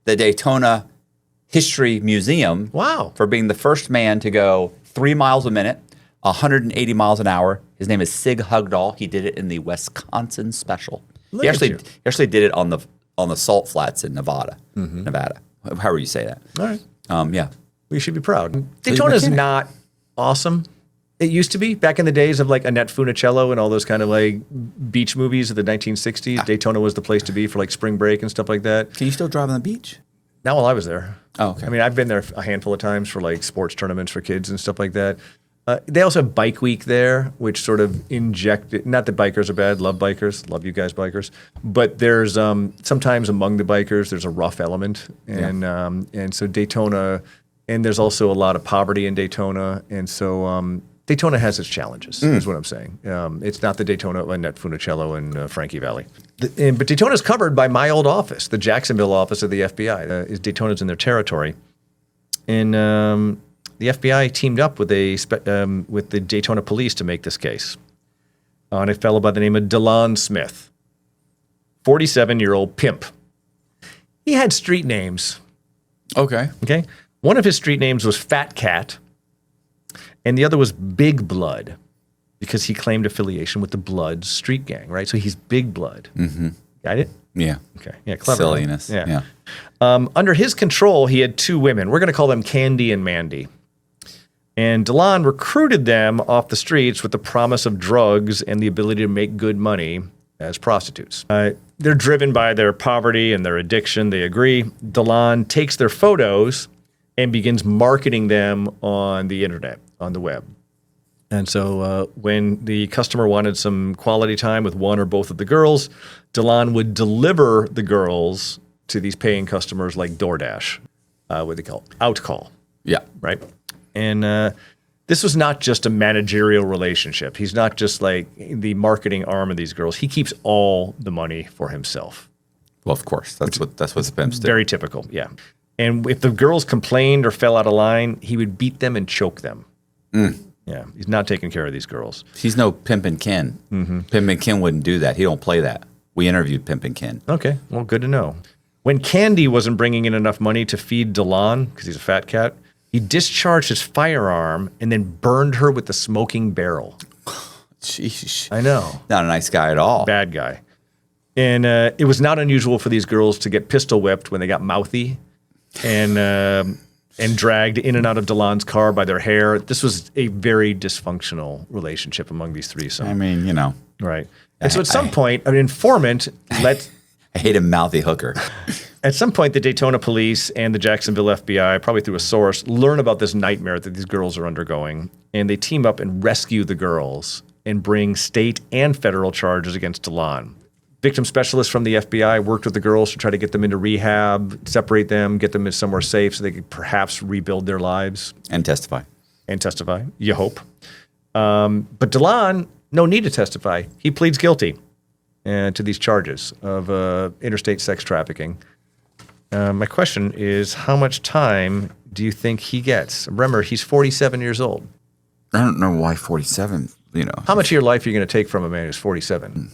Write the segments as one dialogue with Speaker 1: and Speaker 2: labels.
Speaker 1: the Daytona History Museum.
Speaker 2: Wow.
Speaker 1: For being the first man to go 3 miles a minute, 180 miles an hour. His name is Sig Hugdahl. He did it in the Wisconsin Special.
Speaker 2: Look
Speaker 1: He
Speaker 2: at
Speaker 1: actually did it on the salt flats in Nevada. Nevada. However you say that.
Speaker 2: All right.
Speaker 1: Yeah.
Speaker 2: We should be proud. Daytona's not awesome. It used to be back in the days of like Annette Funicello and all those kind of like beach movies of the 1960s. Daytona was the place to be for like spring break and stuff like that.
Speaker 1: Can you still drive on the beach?
Speaker 2: Not while I was there.
Speaker 1: Oh, okay.
Speaker 2: I mean, I've been there a handful of times for like sports tournaments for kids and stuff like that. They also have Bike Week there, which sort of injected, not that bikers are bad, love bikers, love you guys bikers, but there's sometimes among the bikers, there's a rough element. And so Daytona, and there's also a lot of poverty in Daytona. And so Daytona has its challenges, is what I'm saying. It's not the Daytona of Annette Funicello and Frankie Valli. But Daytona is covered by my old office, the Jacksonville office of the FBI. Daytona's in their territory. And the FBI teamed up with the Daytona police to make this case on a fellow by the name of DeLon Smith, 47-year-old pimp. He had street names.
Speaker 1: Okay.
Speaker 2: One of his street names was Fat Cat, and the other was Big Blood, because he claimed affiliation with the Bloods street gang, right? So he's Big Blood. Mm-hmm. Got it?
Speaker 1: Yeah.
Speaker 2: Okay. Yeah, clever.
Speaker 1: Silliness.
Speaker 2: Yeah. Under his control, he had 2 women. We're going to call them Candy and Mandy. And DeLon recruited them off the streets with the promise of drugs and the ability to make good money as prostitutes. They're driven by their poverty and their addiction. They agree. DeLon takes their photos and begins marketing them on the internet, on the web. And so when the customer wanted some quality time with one or both of the girls, DeLon would deliver the girls to these paying customers like DoorDash, what they call outcall.
Speaker 1: Yeah.
Speaker 2: Right? And this was not just a managerial relationship. He's not just like the marketing arm of these girls. He keeps all the money for himself.
Speaker 1: Well, of course. That's what the pimps do.
Speaker 2: Very typical, yeah. And if the girls complained or fell out of line, he would beat them and choke them. Yeah, he's not taking care of these girls.
Speaker 1: He's no Pimp and Ken. Mm-hmm. Pimp and Ken wouldn't do that. He don't play that. We interviewed Pimp and Ken.
Speaker 2: Okay, well, good to know. When Candy wasn't bringing in enough money to feed DeLon, because he's a fat cat, he discharged his firearm and then burned her with the smoking barrel.
Speaker 1: Sheesh.
Speaker 2: I know.
Speaker 1: Not a nice guy at all.
Speaker 2: Bad guy. And it was not unusual for these girls to get pistol whipped when they got mouthy and dragged in and out of DeLon's car by their hair. This was a very dysfunctional relationship among these threesome.
Speaker 1: I mean, you know.
Speaker 2: Right. And so at some point, an informant let...
Speaker 1: I hate a mouthy hooker.
Speaker 2: At some point, the Daytona police and the Jacksonville FBI, probably through a source, learn about this nightmare that these girls are undergoing, and they team up and rescue the girls and bring state and federal charges against DeLon. Victim specialists from the FBI worked with the girls to try to get them into rehab, separate them, get them somewhere safe so they could perhaps rebuild their lives.
Speaker 1: And testify.
Speaker 2: You hope. But DeLon, no need to testify. He pleads guilty to these charges of interstate sex trafficking. My question is, how much time do you think he gets? Remember, he's 47 years old.
Speaker 1: I don't know why 47, you know.
Speaker 2: How much of your life are you going to take from a man who's 47?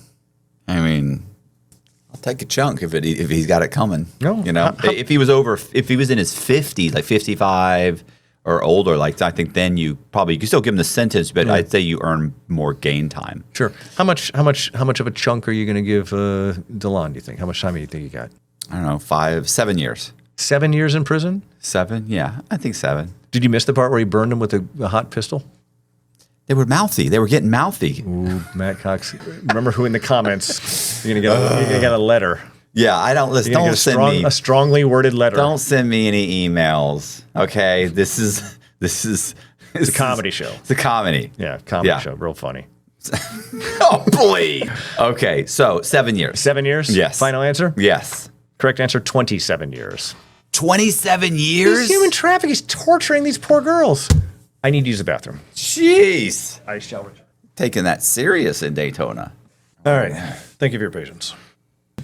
Speaker 1: I mean, I'll take a chunk if he's got it coming.
Speaker 2: No.
Speaker 1: You know, if he was in his 50s, like 55 or older, like I think then you could still give him the sentence, but I'd say you earn more gain time.
Speaker 2: Sure. How much of a chunk are you going to give DeLon, do you think? How much time do you think you got?
Speaker 1: I don't know, 7 years.
Speaker 2: 7 years in prison?
Speaker 1: 7? Yeah, I think 7.
Speaker 2: Did you miss the part where he burned him with a hot pistol?
Speaker 1: They were mouthy. They were getting mouthy.
Speaker 2: Ooh, Matt Cox. Remember who in the comments? You're gonna get a letter.
Speaker 1: Yeah, I don't listen. Don't send me
Speaker 2: a strongly worded letter.
Speaker 1: Don't send me any emails. Okay, this is
Speaker 2: it's a comedy show.
Speaker 1: It's a comedy.
Speaker 2: Yeah, comedy show. Real funny.
Speaker 1: Oh, please. Okay, so 7 years.
Speaker 2: 7 years?
Speaker 1: Yes.
Speaker 2: Final answer?
Speaker 1: Yes.
Speaker 2: Correct answer, 27 years.
Speaker 1: 27 years?
Speaker 2: He's human trafficking. He's torturing these poor girls. I need to use the bathroom.
Speaker 1: Jeez.
Speaker 2: I shall return.
Speaker 1: Taking that serious in Daytona.
Speaker 2: All right. Thank you for your patience.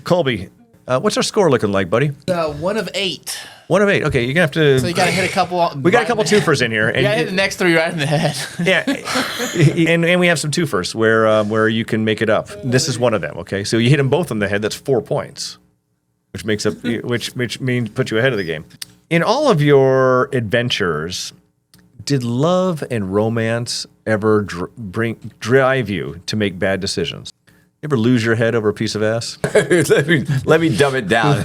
Speaker 2: Colby, what's our score looking like, buddy?
Speaker 3: 1 of 8.
Speaker 2: 1 of 8. Okay, you're going to have to...
Speaker 3: So you got to hit a couple...
Speaker 2: We got a couple twofers in here.
Speaker 3: You got to hit the next 3 right in the head.
Speaker 2: Yeah. And we have some twofers where you can make it up. This is one of them, okay? So you hit them both on the head, that's 4 points. which means put you ahead of the game. In all of your adventures, did love and romance ever drive you to make bad decisions? You ever lose your head over a piece of ass?
Speaker 1: let me dumb it down.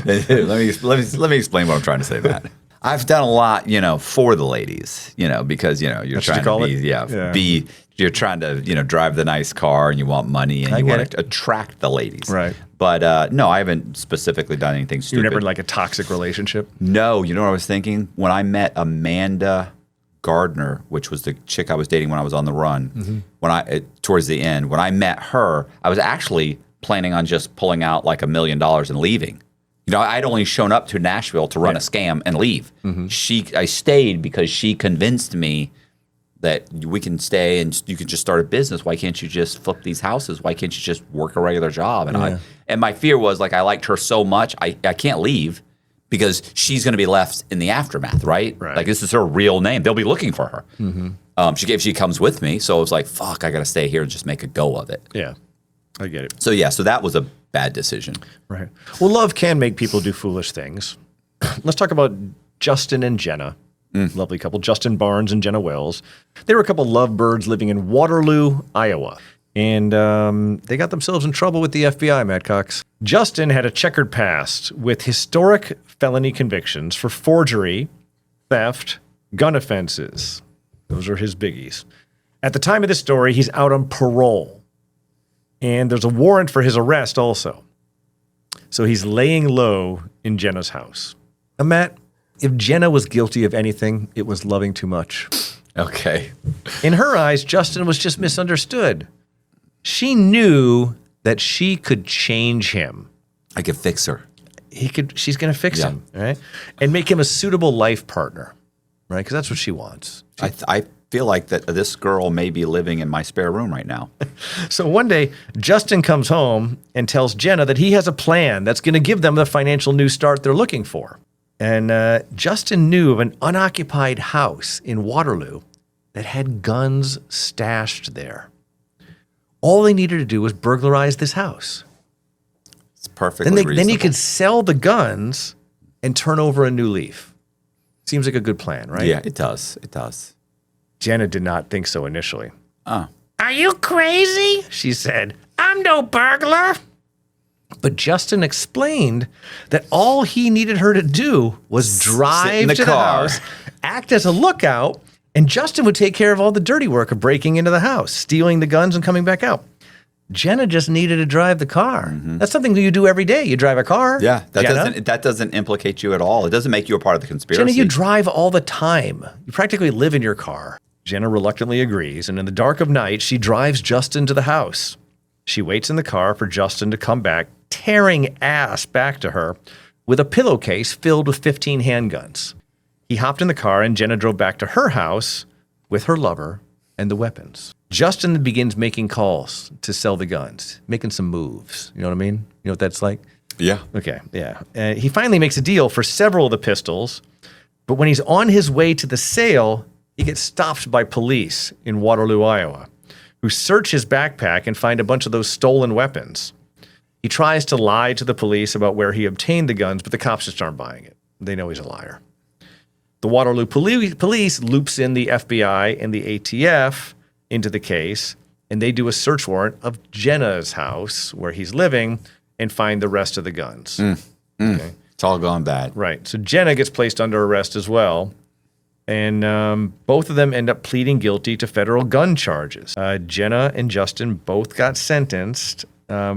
Speaker 1: let me explain what I'm trying to say, Matt. I've done a lot, for the ladies, because you're
Speaker 2: That's
Speaker 1: trying
Speaker 2: what
Speaker 1: to
Speaker 2: you call it?
Speaker 1: you're trying to drive the nice car and you want money and you want to attract the ladies,
Speaker 2: right?
Speaker 1: But no, I haven't specifically done anything stupid.
Speaker 2: You were never in like a toxic relationship?
Speaker 1: No, you know what I was thinking when I met Amanda Gardner, which was the chick I was dating when I was on the run. When towards the end, when I met her, I was actually planning on just pulling out like $1 million and leaving. I'd only shown up to Nashville to run a scam and leave. I stayed because she convinced me that we can stay and you can just start a business. Why can't you just flip these houses? Why can't you just work a regular job? And my fear was like I liked her so much, I can't leave because she's going to be left in the aftermath, right? Like this is her real name. They'll be looking for her. She comes with me, so it was like, fuck, I got to stay here and just make a go of it.
Speaker 2: Yeah, I get it.
Speaker 1: So that was a bad decision.
Speaker 2: Right. Well, love can make people do foolish things. Let's talk about Justin and Jenna. Lovely couple, Justin Barnes and Jenna Wells. They were a couple lovebirds living in Waterloo, Iowa. And they got themselves in trouble with the FBI, Matt Cox. Justin had a checkered past with historic felony convictions for forgery, theft, gun offenses. Those are his biggies. At the time of this story, he's out on parole. And there's a warrant for his arrest also. So he's laying low in Jenna's house. Now, Matt, if Jenna was guilty of anything, it was loving too much.
Speaker 1: Okay.
Speaker 2: In her eyes, Justin was just misunderstood. She knew that she could change him.
Speaker 1: I could fix her.
Speaker 2: She's going to fix him, right? And make him a suitable life partner, right? Because that's what she wants.
Speaker 1: I feel like that this girl may be living in my spare room right now.
Speaker 2: So one day, Justin comes home and tells Jenna that he has a plan that's going to give them the financial new start they're looking for. And Justin knew of an unoccupied house in Waterloo that had guns stashed there. All they needed to do was burglarize this house.
Speaker 1: It's perfectly reasonable.
Speaker 2: Then you could sell the guns and turn over a new leaf. Seems like a good plan, right?
Speaker 1: Yeah, it does. It does.
Speaker 2: Jenna did not think so initially.
Speaker 1: Oh.
Speaker 2: Are you crazy? She said. I'm no burglar. But Justin explained that all he needed her to do was drive to the house, act as a lookout, and Justin would take care of all the dirty work of breaking into the house, stealing the guns and coming back out. Jenna just needed to drive the car. That's something that you do every day. You drive a car.
Speaker 1: Yeah, that doesn't implicate you at all. It doesn't make you a part of the conspiracy.
Speaker 2: Jenna, you drive all the time. You practically live in your car. Jenna reluctantly agrees, and in the dark of night, she drives Justin to the house. She waits in the car for Justin to come back, tearing ass back to her with a pillowcase filled with 15 handguns. He hopped in the car, and Jenna drove back to her house with her lover and the weapons. Justin then begins making calls to sell the guns, making some moves. You know what I mean? You know what that's like?
Speaker 1: Yeah.
Speaker 2: Okay, yeah. He finally makes a deal for several of the pistols, but when he's on his way to the sale, he gets stopped by police in Waterloo, Iowa, who search his backpack and find a bunch of those stolen weapons. He tries to lie to the police about where he obtained the guns, but the cops just aren't buying it. They know he's a liar. The Waterloo police loops in the FBI and the ATF into the case, and they do a search warrant of Jenna's house where he's living and find the rest of the guns. Okay.
Speaker 1: It's all gone bad.
Speaker 2: Right. So Jenna gets placed under arrest as well. And both of them end up pleading guilty to federal gun charges. Jenna and Justin both got sentenced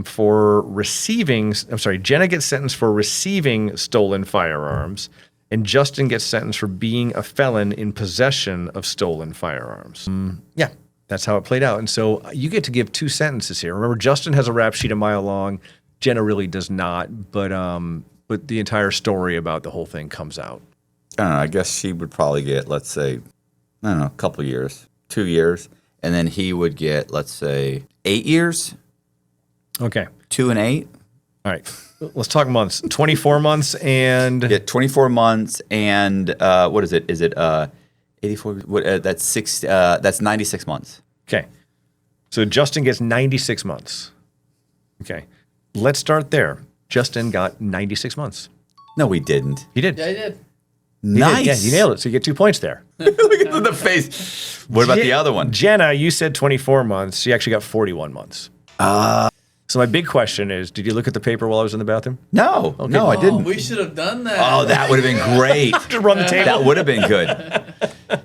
Speaker 2: for receiving, Jenna gets sentenced for receiving stolen firearms, and Justin gets sentenced for being a felon in possession of stolen firearms. Yeah, that's how it played out. And so you get to give two sentences here. Remember, Justin has a rap sheet a mile long. Jenna really does not, but the entire story about the whole thing comes out.
Speaker 1: I don't know. I guess she would probably get, let's say, I don't know, a couple years, 2 years. And then he would get, let's say, 8 years.
Speaker 2: Okay.
Speaker 1: 2 and 8.
Speaker 2: All right. Let's talk months. 24 months and...
Speaker 1: Yeah, 24 months and, what is it? Is it 84? That's 96 months.
Speaker 2: Okay. So Justin gets 96 months. Okay. Let's start there. Justin got 96 months.
Speaker 1: No, we didn't.
Speaker 2: He did.
Speaker 3: Yeah, I did.
Speaker 2: He did.
Speaker 1: Nice.
Speaker 2: Yeah, you nailed it. So you get 2 points there.
Speaker 1: Look at the face. What about the other one?
Speaker 2: Jenna, you said 24 months. She actually got 41 months. So my big question is, did you look at the paper while I was in the bathroom?
Speaker 1: No, no, I
Speaker 3: Oh,
Speaker 1: didn't.
Speaker 3: we should have done that.
Speaker 1: Oh, that would have been great.
Speaker 2: To run the table.
Speaker 1: That would have been good.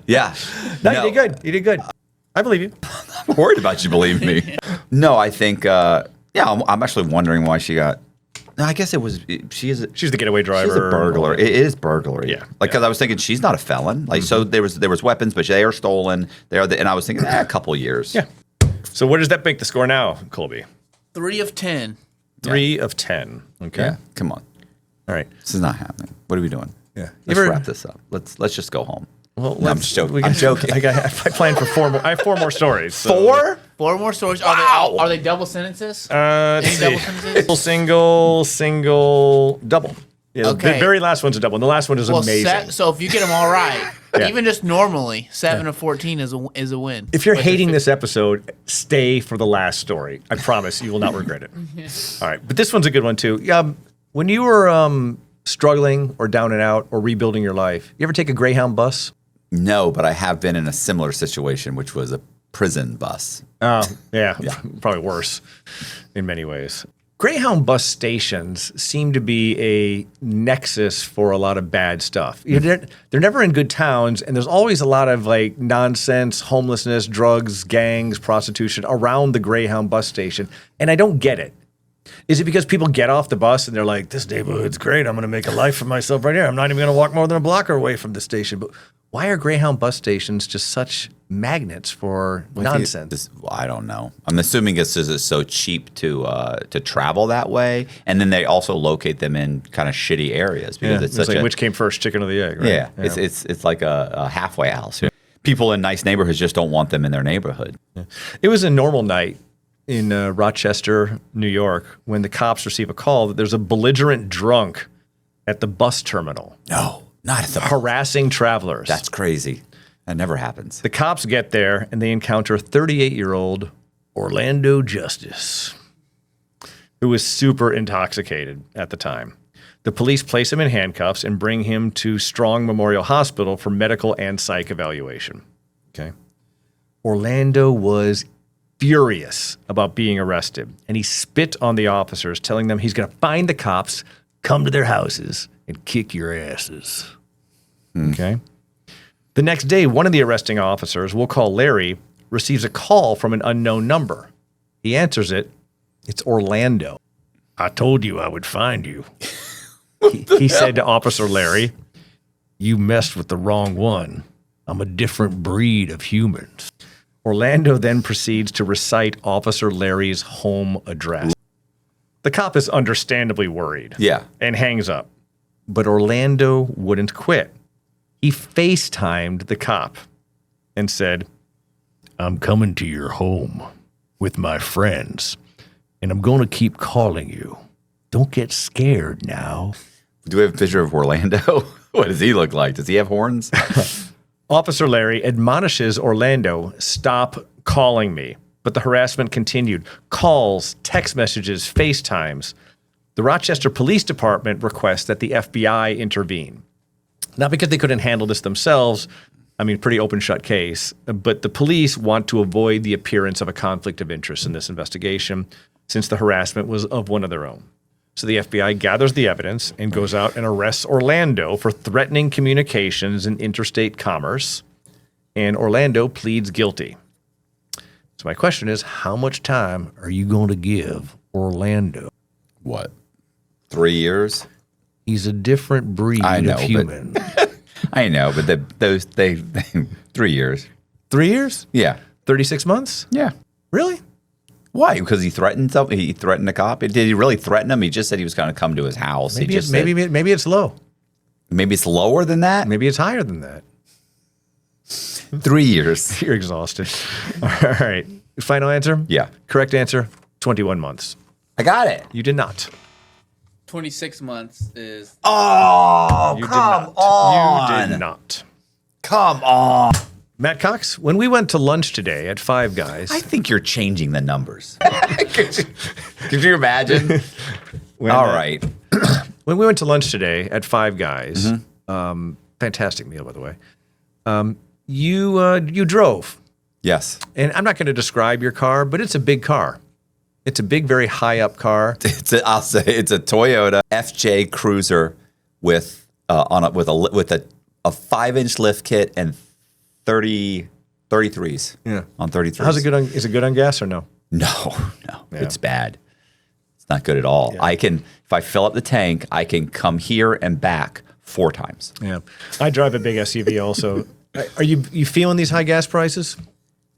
Speaker 1: Yeah.
Speaker 2: No, you did good. You did good. I believe you.
Speaker 1: I'm worried about you, believe me. No, I think, I'm actually wondering why she got. No, I guess she's
Speaker 2: the getaway driver.
Speaker 1: She's a burglar. It is burglary.
Speaker 2: Yeah.
Speaker 1: Because I was thinking she's not a felon. Like, so there was weapons, but they are stolen. And I was thinking, a couple years.
Speaker 2: Yeah. So what does that make the score now, Colby?
Speaker 3: 3 of 10.
Speaker 2: 3 of 10. Okay.
Speaker 1: Yeah. Come on.
Speaker 2: All right.
Speaker 1: This is not happening. What are we doing?
Speaker 2: Yeah.
Speaker 1: Let's wrap this up. Let's just go home.
Speaker 2: Well,
Speaker 1: No, I'm just joking. I'm joking.
Speaker 2: I planned for 4 more. I have 4 more stories. So.
Speaker 1: 4?
Speaker 3: 4 more stories.
Speaker 1: Wow.
Speaker 3: Are they double sentences?
Speaker 2: Let's
Speaker 3: Any double sentences?
Speaker 2: Single, double. Yeah,
Speaker 3: Okay.
Speaker 2: The very last one's a double. And the last one is amazing.
Speaker 3: So if you get them all right,
Speaker 2: Yeah.
Speaker 3: even just normally, 7 of 14 is a win.
Speaker 2: If you're
Speaker 3: But
Speaker 2: hating
Speaker 3: if
Speaker 2: this episode, stay for the last story. I promise you will not regret it. All right, but this one's a good one too. When you were struggling or down and out or rebuilding your life, you ever take a Greyhound bus?
Speaker 1: No, but I have been in a similar situation, which was a prison bus.
Speaker 2: Oh, yeah, probably worse in many ways. Greyhound bus stations seem to be a nexus for a lot of bad stuff. They're never in good towns, and there's always a lot of like nonsense, homelessness, drugs, gangs, prostitution around the Greyhound bus station, and I don't get it. Is it because people get off the bus and they're like, this neighborhood's great, I'm going to make a life for myself right here. I'm not even going to walk more than a block away from the station. But why are Greyhound bus stations just such magnets for nonsense?
Speaker 1: I don't know. I'm assuming it's so cheap to travel that way, and then they also locate them in kind of shitty areas because it's such
Speaker 2: like
Speaker 1: a
Speaker 2: which came first, chicken or the egg, right?
Speaker 1: yeah. It's like a halfway house. People in nice neighborhoods just don't want them in their neighborhood.
Speaker 2: It was a normal night in Rochester, New York, when the cops receive a call that there's a belligerent drunk at the bus terminal
Speaker 1: No, not at the
Speaker 2: harassing travelers.
Speaker 1: That's crazy. That never happens.
Speaker 2: The cops get there and they encounter 38-year-old Orlando Justice, who was super intoxicated at the time. The police place him in handcuffs and bring him to Strong Memorial Hospital for medical and psych evaluation. Okay. Orlando was furious about being arrested, and he spit on the officers, telling them he's going to find the cops, come to their houses, and kick your asses. Okay. The next day, one of the arresting officers, we'll call Larry, receives a call from an unknown number. He answers it. It's Orlando. I told you I would find you. He said to Officer Larry, you messed with the wrong one. I'm a different breed of humans. Orlando then proceeds to recite Officer Larry's home address. The cop is understandably worried.
Speaker 1: Yeah.
Speaker 2: And hangs up. But Orlando wouldn't quit. He FaceTimed the cop and said, I'm coming to your home with my friends, and I'm going to keep calling you. Don't get scared now.
Speaker 1: Do we have a picture of Orlando? What does he look like? Does he have horns?
Speaker 2: Officer Larry admonishes Orlando, stop calling me. But the harassment continued. Calls, text messages, FaceTimes. The Rochester Police Department requests that the FBI intervene. Not because they couldn't handle this themselves. I mean, pretty open shut case. But the police want to avoid the appearance of a conflict of interest in this investigation since the harassment was of one of their own. So the FBI gathers the evidence and goes out and arrests Orlando for threatening communications and interstate commerce. And Orlando pleads guilty. So my question is, how much time are you going to give Orlando?
Speaker 1: What? 3 years?
Speaker 2: He's a different breed of human.
Speaker 1: I know, but they 3 years.
Speaker 2: 3 years?
Speaker 1: Yeah.
Speaker 2: 36 months?
Speaker 1: Yeah.
Speaker 2: Really?
Speaker 1: Why? Because he threatened something. He threatened a cop. Did he really threaten him? He just said he was going to come to his house.
Speaker 2: Maybe,
Speaker 1: he just
Speaker 2: maybe it's low.
Speaker 1: maybe it's lower than that.
Speaker 2: Maybe it's higher than that.
Speaker 1: 3 years.
Speaker 2: You're exhausted. All right. Final answer?
Speaker 1: Yeah.
Speaker 2: Correct answer, 21 months.
Speaker 1: I got it.
Speaker 2: You did not.
Speaker 3: 26 months is.
Speaker 1: Oh,
Speaker 2: You
Speaker 1: come
Speaker 2: did not.
Speaker 1: on.
Speaker 2: You did not.
Speaker 1: Come on.
Speaker 2: Matt Cox, when we went to lunch today at Five Guys,
Speaker 1: I think you're changing the numbers. Could you imagine? All right.
Speaker 2: When we went to lunch today at Five Guys,
Speaker 1: Mm-hmm.
Speaker 2: fantastic meal, by the way, you drove.
Speaker 1: Yes.
Speaker 2: And I'm not going to describe your car, but it's a big car. It's a big, very high up car.
Speaker 1: I'll say it's a Toyota FJ Cruiser with a 5-inch lift kit and 33s.
Speaker 2: Yeah.
Speaker 1: On 33s.
Speaker 2: How's it good on? Is it good on gas or no?
Speaker 1: No, it's bad. It's not good at all.
Speaker 2: Yeah.
Speaker 1: If I fill up the tank, I can come here and back 4 times.
Speaker 2: Yeah. I drive a big SUV also. Are you feeling these high gas prices?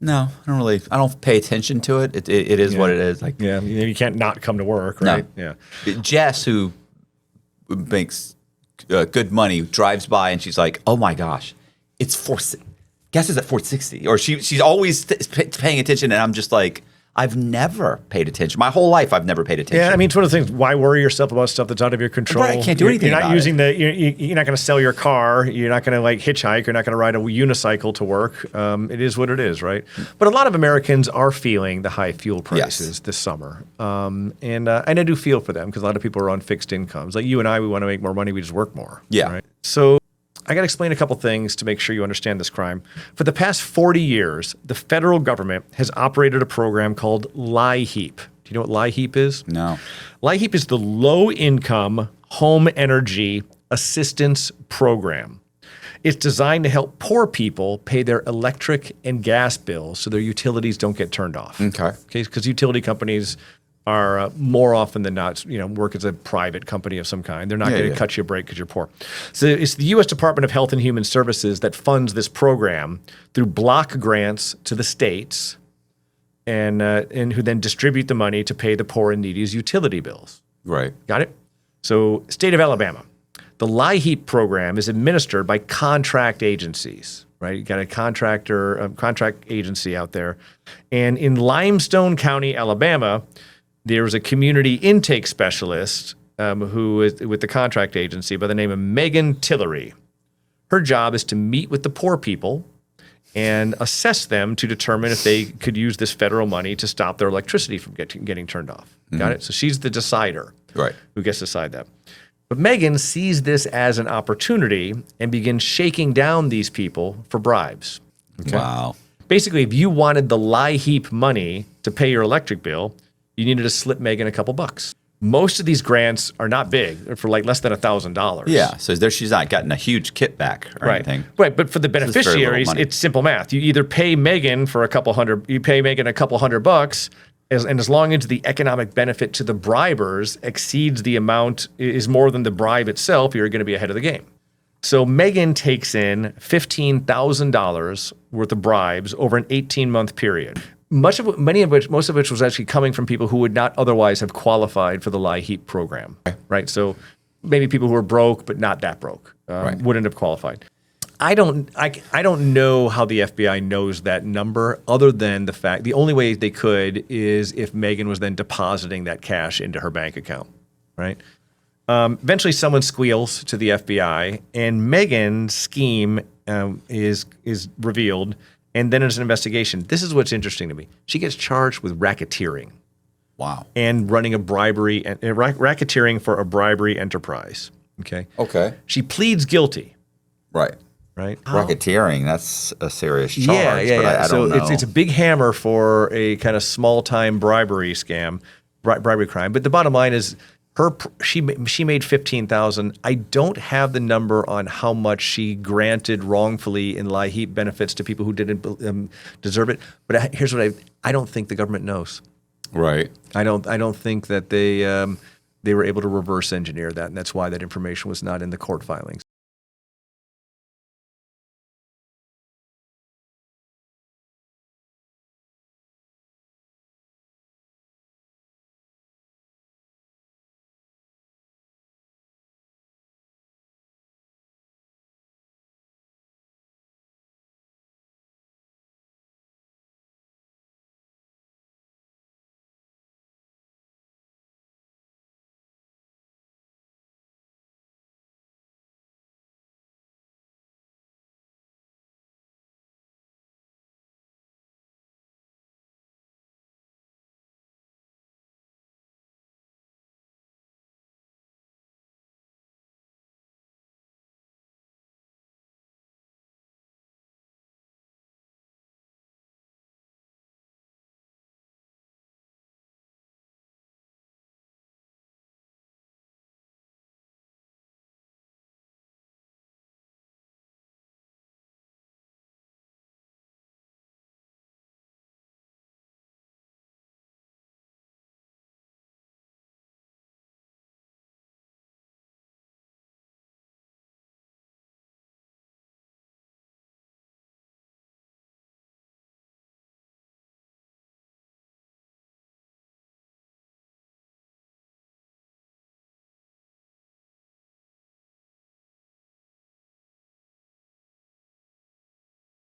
Speaker 1: No, I don't pay attention to it. It is what it is. Like,
Speaker 2: Yeah, you can't not come to work, right?
Speaker 1: No.
Speaker 2: Yeah.
Speaker 1: Jess, who makes good money, drives by and she's like, "Oh my gosh, it's gas is at $4.60," or she's always paying attention, and I'm just like, I've never paid attention. My whole life, I've never paid attention.
Speaker 2: Yeah, I mean, it's one of the things. Why worry yourself about stuff that's out of your control?
Speaker 1: Right, I can't do anything
Speaker 2: You're not
Speaker 1: about
Speaker 2: using you're not going to sell your car. You're not going to like hitchhike. You're not going to ride a unicycle to work. It is what it is, right? But a lot of Americans are feeling the high fuel prices this summer, and I do feel for them because a lot of people are on fixed incomes. Like you and I, we want to make more money. We just work more.
Speaker 1: Yeah.
Speaker 2: Right? So I got to explain a couple things to make sure you understand this crime. For the past 40 years, the federal government has operated a program called LIHEAP. Do you know what LIHEAP is?
Speaker 1: No.
Speaker 2: LIHEAP is the Low Income Home Energy Assistance Program. It's designed to help poor people pay their electric and gas bills so their utilities don't get turned off.
Speaker 1: Okay.
Speaker 2: Because utility companies are more often than not, work as a private company of some kind. They're not going to cut you a break because you're poor. So it's the U.S. Department of Health and Human Services that funds this program through block grants to the states, and who then distribute the money to pay the poor and needy's utility bills.
Speaker 1: Right.
Speaker 2: Got it? So, state of Alabama, the LIHEAP program is administered by contract agencies. Right, you got a contract agency out there, and in Limestone County, Alabama, there was a community intake specialist who is with the contract agency by the name of Megan Tillery. Her job is to meet with the poor people and assess them to determine if they could use this federal money to stop their electricity from getting turned off. Got it? So she's the decider,
Speaker 1: Right.
Speaker 2: who gets to decide that. But Megan sees this as an opportunity and begins shaking down these people for bribes. Okay?
Speaker 1: Wow.
Speaker 2: Basically, if you wanted the LIHEAP money to pay your electric bill, you needed to slip Megan a couple bucks. Most of these grants are not big; they're for like less than $1,000.
Speaker 1: Yeah. So she's not gotten a huge kickback or anything.
Speaker 2: Right. But for the
Speaker 1: very little
Speaker 2: beneficiaries,
Speaker 1: money.
Speaker 2: it's simple math. You either pay Megan a couple hundred bucks, and as long as the economic benefit to the bribers exceeds the amount, is more than the bribe itself, you're going to be ahead of the game. So Megan takes in $15,000 worth of bribes over an 18-month period. Most of which was actually coming from people who would not otherwise have qualified for the LIHEAP program, right? So maybe people who are broke but not that broke wouldn't have qualified. I don't know how the FBI knows that number, other than the fact the only way they could is if Megan was then depositing that cash into her bank account, right? Eventually, someone squeals to the FBI, and Megan's scheme is revealed. And then there's an investigation. This is what's interesting to me. She gets charged with racketeering.
Speaker 1: Wow.
Speaker 2: And running a bribery, racketeering for a bribery enterprise. Okay.
Speaker 1: Okay.
Speaker 2: She pleads guilty.
Speaker 1: Right.
Speaker 2: Right.
Speaker 1: Racketeering, that's a serious charge.
Speaker 2: Yeah.
Speaker 1: But I
Speaker 2: So
Speaker 1: don't know.
Speaker 2: it's a big hammer for a kind of small-time bribery scam, bribery crime. But the bottom line is, she made $15,000. I don't have the number on how much she granted wrongfully in LIHEAP benefits to people who didn't deserve it. But here's what I don't think the government knows.
Speaker 1: Right.
Speaker 2: I don't think that they were able to reverse engineer that, and that's why that information was not in the court filings.